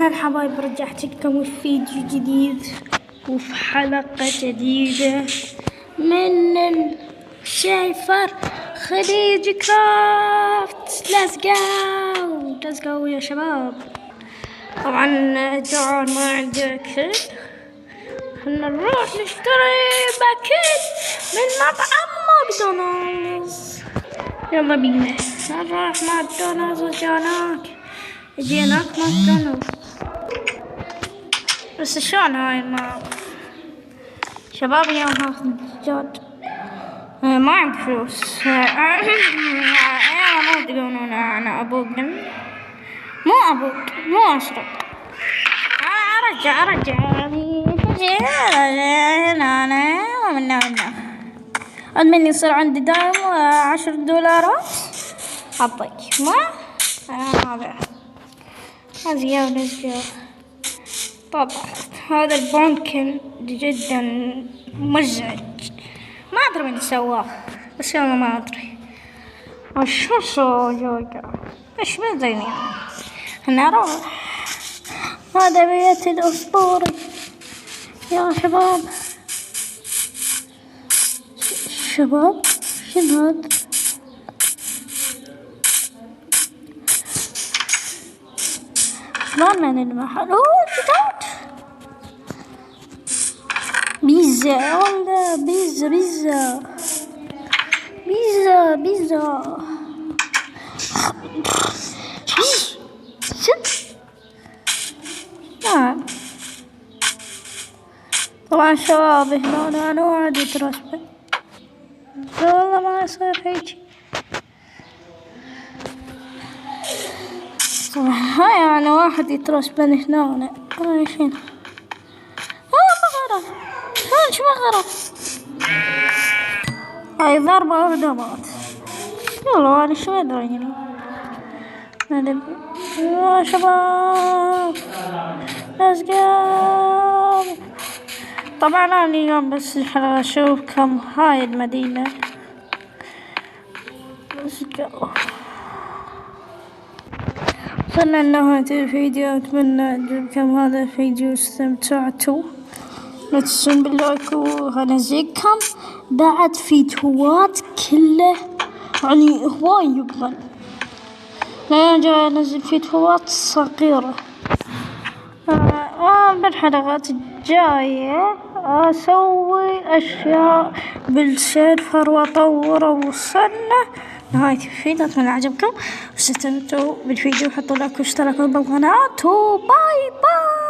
الحبايب، رجعت لكم في فيديو جديد وفي حلقة جديدة من الشايفر خليج كرافت. ليتس جو يا شباب. طبعا جوعان ما عندي اكل، خلنا نروح نشتري باكيت من مطعم ماكدونالدز. يلا بينا نروح ماكدونالدز. جيناك ماكدونالدز، بس شلون هاي ما شباب اليوم هاخذ دجاج. ما عندي فلوس. ما تقولون انا ابوق، مو ابوق، مو اشرب. ارجع انا ومنا عد مني يصير عندي دايم 10 دولارات اعطيك. ما هذا زيادة. طبعا هذا البانكن جدا مزعج، ما ادري من سواه، بس يلا ما ادري وشو جوجا ايش بدني. نروح هذا بيت الاسطوري يا شباب. شنو هذا؟ شلون من المحل؟ دجاج بيتزا ولا بيتزا. نعم طبعا شباب هنا انا واحد يترسبن، والله ما يصير هيك. طبعا هاي انا واحد يترسبن هنا. هاي شنو؟ بغرة. شو بغرة؟ هاي ضربة وردمات. يلا انا شو ادري هنا. يا شباب let's go. طبعا انا اليوم بس الحلقة اشوفكم هاي المدينة. let's go. وصلنا لنهاية الفيديو، اتمنى عجبكم هذا الفيديو واستمتعتوا. لا تنسون باللايك وهنزلكم بعد فيديوهات كله، يعني هواي يبغى لا جاي انزل فيديوهات صغيرة. بالحلقات الجاية اسوي اشياء بالسيرفر واطور ووصلنا نهاية الفيديو. اتمنى عجبكم واستمتعوا بالفيديو. حطوا لايك واشتركوا بالقناة وباي باي.